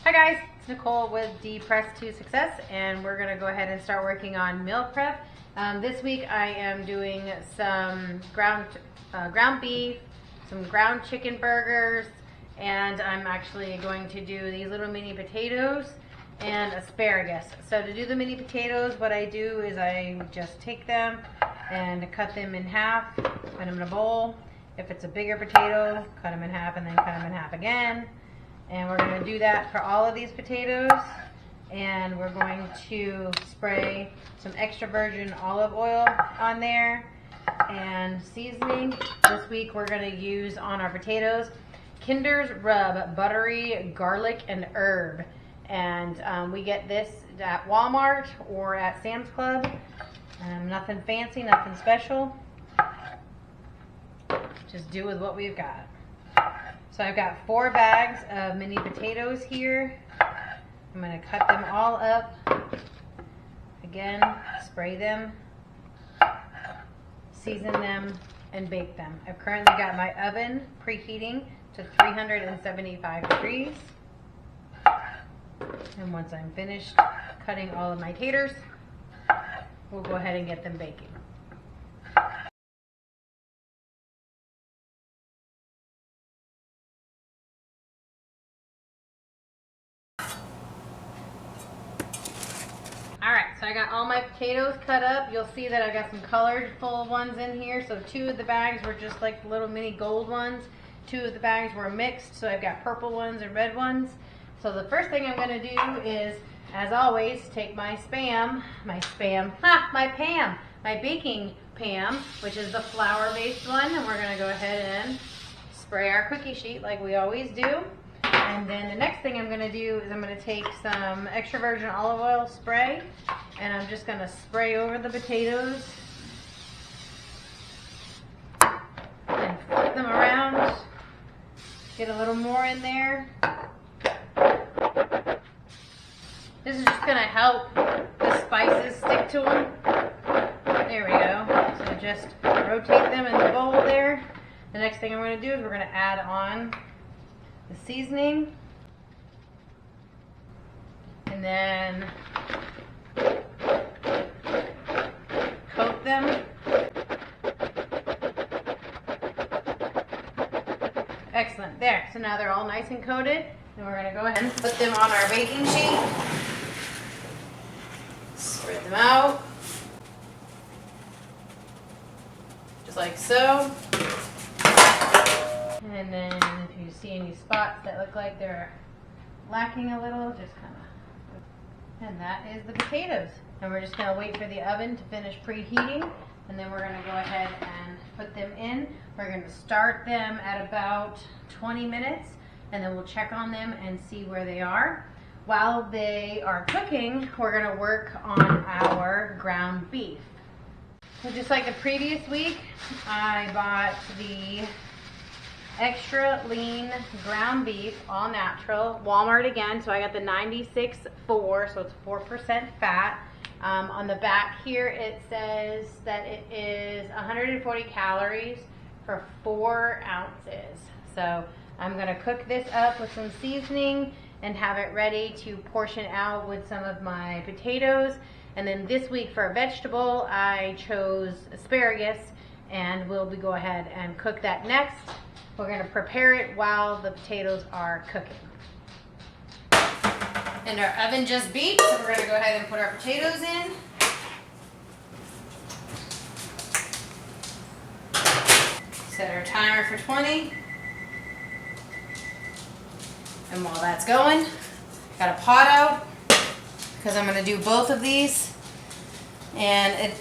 Hi guys, it's Nicole with Press to Success, and we're gonna go ahead and start working on meal prep. This week I am doing some ground beef, some ground chicken burgers, and I'm actually going to do these little mini potatoes and asparagus. So to do the mini potatoes, what I do is I just take them and cut them in half, put them in a bowl. If it's a bigger potato, cut them in half and then cut them in half again. And we're going to do that for all of these potatoes. And we're going to spray some extra virgin olive oil on there. And seasoning, this week we're going to use on our potatoes Kinder's Rub Buttery Garlic and Herb. And we get this at Walmart or at Sam's Club. Nothing fancy, nothing special. Just do with what we've got. So I've got 4 bags of mini potatoes here. I'm going to cut them all up. Again, spray them, season them, and bake them. I've currently got my oven preheating to 375 degrees. And once I'm finished cutting all of my taters, we'll go ahead and get them baking. Alright, so I got all my potatoes cut up. You'll see that I got some colorful ones in here. So 2 of the bags were just like little mini gold ones. 2 of the bags were mixed, so I've got purple ones and red ones. So the first thing I'm going to do is, as always, take my Pam, my baking Pam, which is the flour-based one, and we're going to go ahead and spray our cookie sheet like we always do. And then the next thing I'm going to do is I'm going to take some extra virgin olive oil spray, and I'm just going to spray over the potatoes and flip them around, get a little more in there. This is just going to help the spices stick to them. There we go. So just rotate them in the bowl there. The next thing I'm going to do is we're going to add on the seasoning, and then coat them. Excellent. There. So now they're all nice and coated, and we're going to go ahead and put them on our baking sheet. Spread them out just like so. And then if you see any spots that look like they're lacking a little, just kind of, and that is the potatoes. And we're just going to wait for the oven to finish preheating, and then we're going to go ahead and put them in. We're going to start them at about 20 minutes, and then we'll check on them and see where they are. While they are cooking, we're going to work on our ground beef. So just like the previous week, I bought the extra lean ground beef, all natural, Walmart again. So I got the 96.4, so it's 4% fat. On the back here it says that it is 140 calories for 4 ounces. So I'm going to cook this up with some seasoning and have it ready to portion out with some of my potatoes. And then this week for a vegetable, I chose asparagus, and we'll go ahead and cook that next. We're going to prepare it while the potatoes are cooking. And our oven just beeped, so we're going to go ahead and put our potatoes in. Set our timer for 20. And while that's going, got a pot out because I'm going to do both of these. And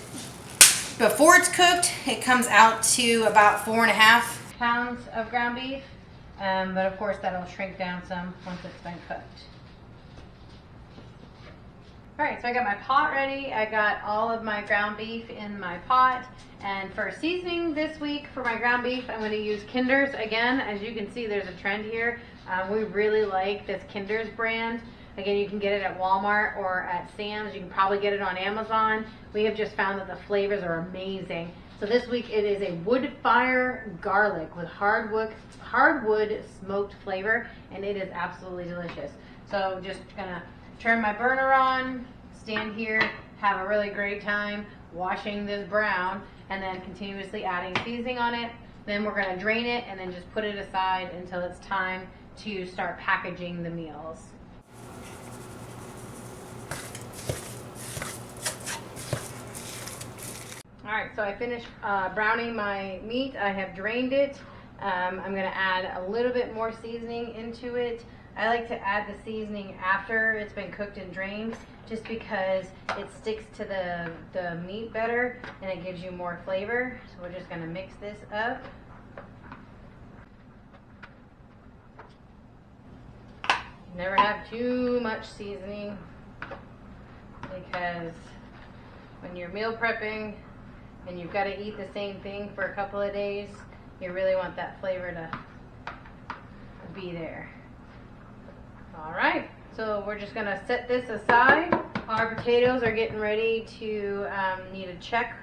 before it's cooked, it comes out to about 4.5 pounds of ground beef, but of course that'll shrink down some once it's been cooked. Alright, so I got my pot ready. I got all of my ground beef in my pot, and for seasoning this week for my ground beef, I'm going to use Kinder's again. As you can see, there's a trend here. We really like this Kinder's brand. Again, you can get it at Walmart or at Sam's. You can probably get it on Amazon. We have just found that the flavors are amazing. So this week it is a wood fire garlic with hardwood smoked flavor, and it is absolutely delicious. So just gonna turn my burner on, stand here, have a really great time washing this brown, and then continuously adding seasoning on it. Then we're gonna drain it and then just put it aside until it's time to start packaging the meals. Alright, so I finished browning my meat. I have drained it. I'm going to add a little bit more seasoning into it. I like to add the seasoning after it's been cooked and drained just because it sticks to the meat better and it gives you more flavor. So we're just going to mix this up. Never have too much seasoning because when you're meal prepping and you've got to eat the same thing for a couple of days, you really want that flavor to be there. Alright, so we're just going to set this aside. Our potatoes are getting ready to need a check,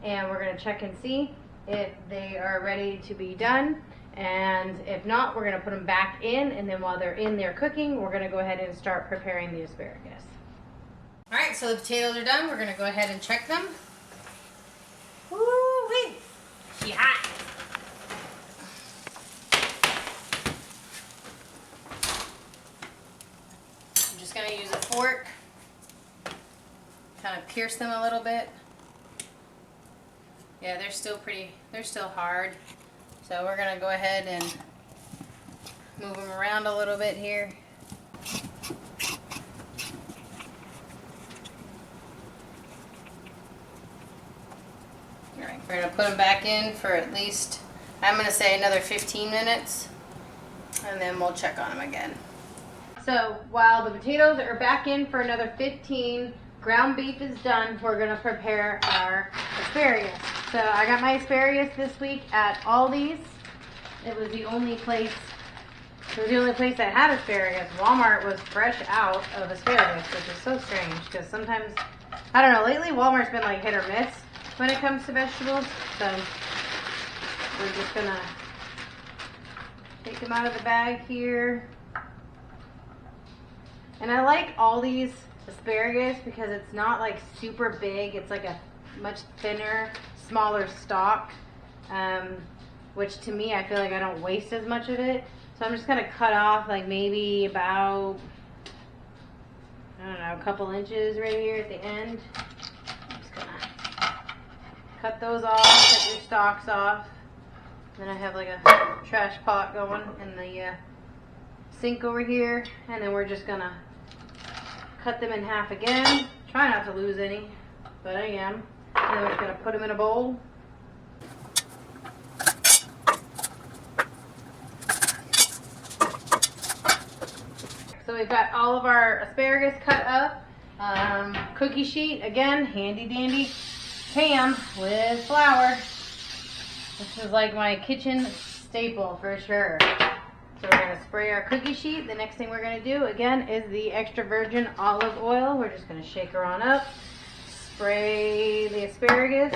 and we're going to check and see if they are ready to be done. And if not, we're going to put them back in, and then while they're in there cooking, we're going to go ahead and start preparing the asparagus. Alright, so the potatoes are done. We're going to go ahead and check them. Woo-wee! She hot. I'm just going to use a fork, kind of pierce them a little bit. Yeah, they're still hard. So we're going to go ahead and move them around a little bit here. Alright, we're going to put them back in for at least, I'm going to say another 15 minutes, and then we'll check on them again. So while the potatoes are back in for another 15, ground beef is done, we're going to prepare our asparagus. So I got my asparagus this week at Aldi's. It was the only place that had asparagus. Walmart was fresh out of asparagus, which is so strange because sometimes, I don't know, lately Walmart's been like hit or miss when it comes to vegetables. So we're just gonna take them out of the bag here. And I like Aldi's asparagus because it's not like super big. It's like a much thinner, smaller stalk, which to me, I feel like I don't waste as much of it. So I'm just gonna cut off like maybe about, I don't know, a couple inches right here at the end. I'm just gonna cut those off, cut your stalks off. Then I have like a trash pot going in the sink over here, and then we're just gonna cut them in half again. Try not to lose any, but I am. And then we're just gonna put them in a bowl. So we've got all of our asparagus cut up. Cookie sheet, again, handy dandy pan with flour. This is like my kitchen staple for sure. So we're going to spray our cookie sheet. The next thing we're going to do, again, is the extra virgin olive oil. We're just going to shake her on up. Spray the asparagus.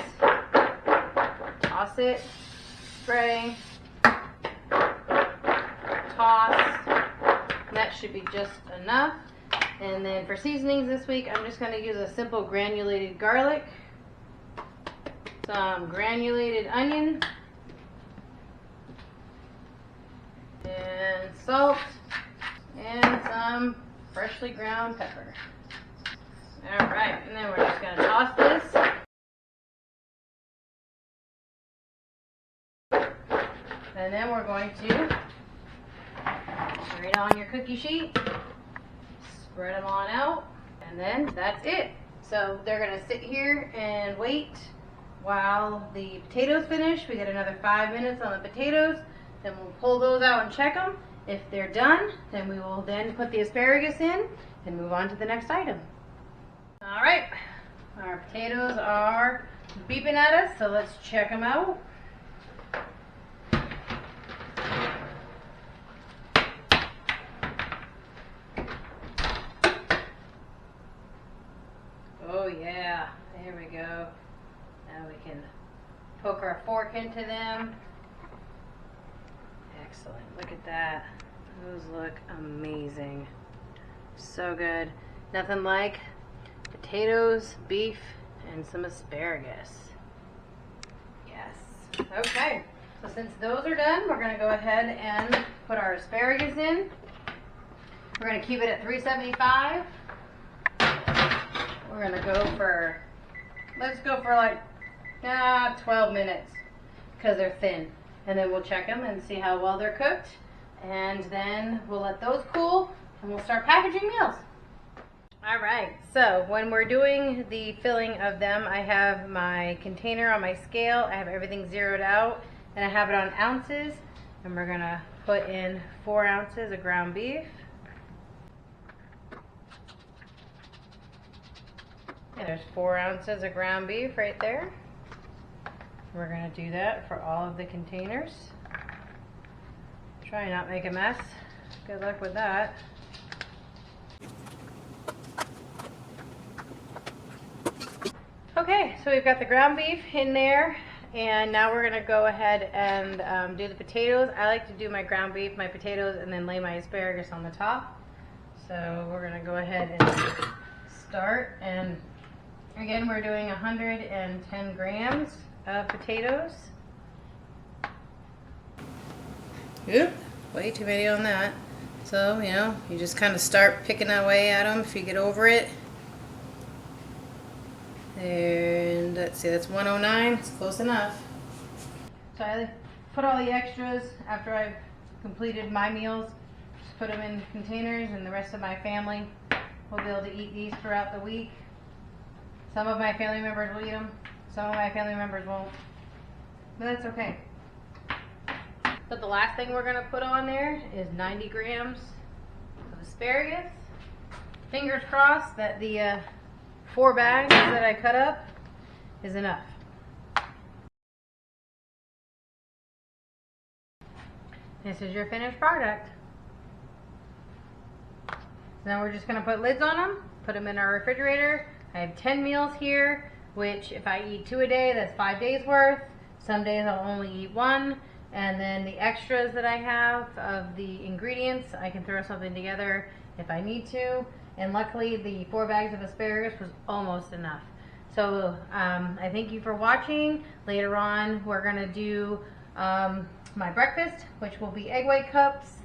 Toss it. Spray. Toss. That should be just enough. And then for seasonings this week, I'm just going to use a simple granulated garlic, some granulated onion, and salt, and some freshly ground pepper. Alright, and then we're just going to toss this. And then we're going to straight on your cookie sheet, spread them on out, and then that's it. So they're going to sit here and wait while the potatoes finish. We get another 5 minutes on the potatoes, then we'll pull those out and check them. If they're done, then we will then put the asparagus in and move on to the next item. Alright, our potatoes are beeping at us, so let's check them out. Oh yeah, there we go. Now we can poke our fork into them. Excellent, look at that. Those look amazing. So good. Nothing like potatoes, beef, and some asparagus. Yes. Okay. So since those are done, we're going to go ahead and put our asparagus in. We're going to keep it at 375. We're going to go for, let's go for like 12 minutes because they're thin. And then we'll check them and see how well they're cooked. And then we'll let those cool and we'll start packaging meals. All right, so when we're doing the filling of them, I have my container on my scale. I have everything zeroed out and I have it on ounces. And we're gonna put in 4 ounces of ground beef. And there's 4 ounces of ground beef right there. We're gonna do that for all of the containers. Try not make a mess. Good luck with that. Okay, so we've got the ground beef in there, and now we're gonna go ahead and do the potatoes. I like to do my ground beef, my potatoes, and then lay my asparagus on the top. So we're gonna go ahead and start. And again, we're doing 110 grams of potatoes. Oop, way too many on that. So, you know, you just kind of start picking away at them if you get over it. And let's see, that's 109, it's close enough. So I put all the extras after I've completed my meals, just put them in containers, and the rest of my family will be able to eat these throughout the week. Some of my family members will eat them, some of my family members won't, but that's okay. So the last thing we're gonna put on there is 90 grams of asparagus. Fingers crossed that the 4 bags that I cut up is enough. This is your finished product. Now we're just going to put lids on them, put them in our refrigerator. I have 10 meals here, which if I eat 2 a day, that's 5 days worth. Some days I'll only eat 1. And then the extras that I have of the ingredients, I can throw something together if I need to. And luckily the 4 bags of asparagus was almost enough. So I thank you for watching. Later on we're gonna do my breakfast, which will be egg white cups,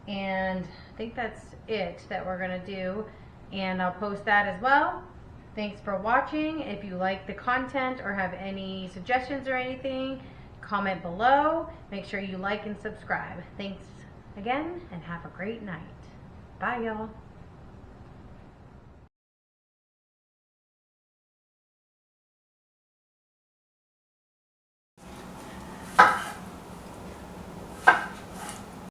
and I think that's it that we're gonna do, and I'll post that as well. Thanks for watching. If you like the content or have any suggestions or anything, comment below. Make sure you like and subscribe. Thanks again and have a great night. Bye y'all.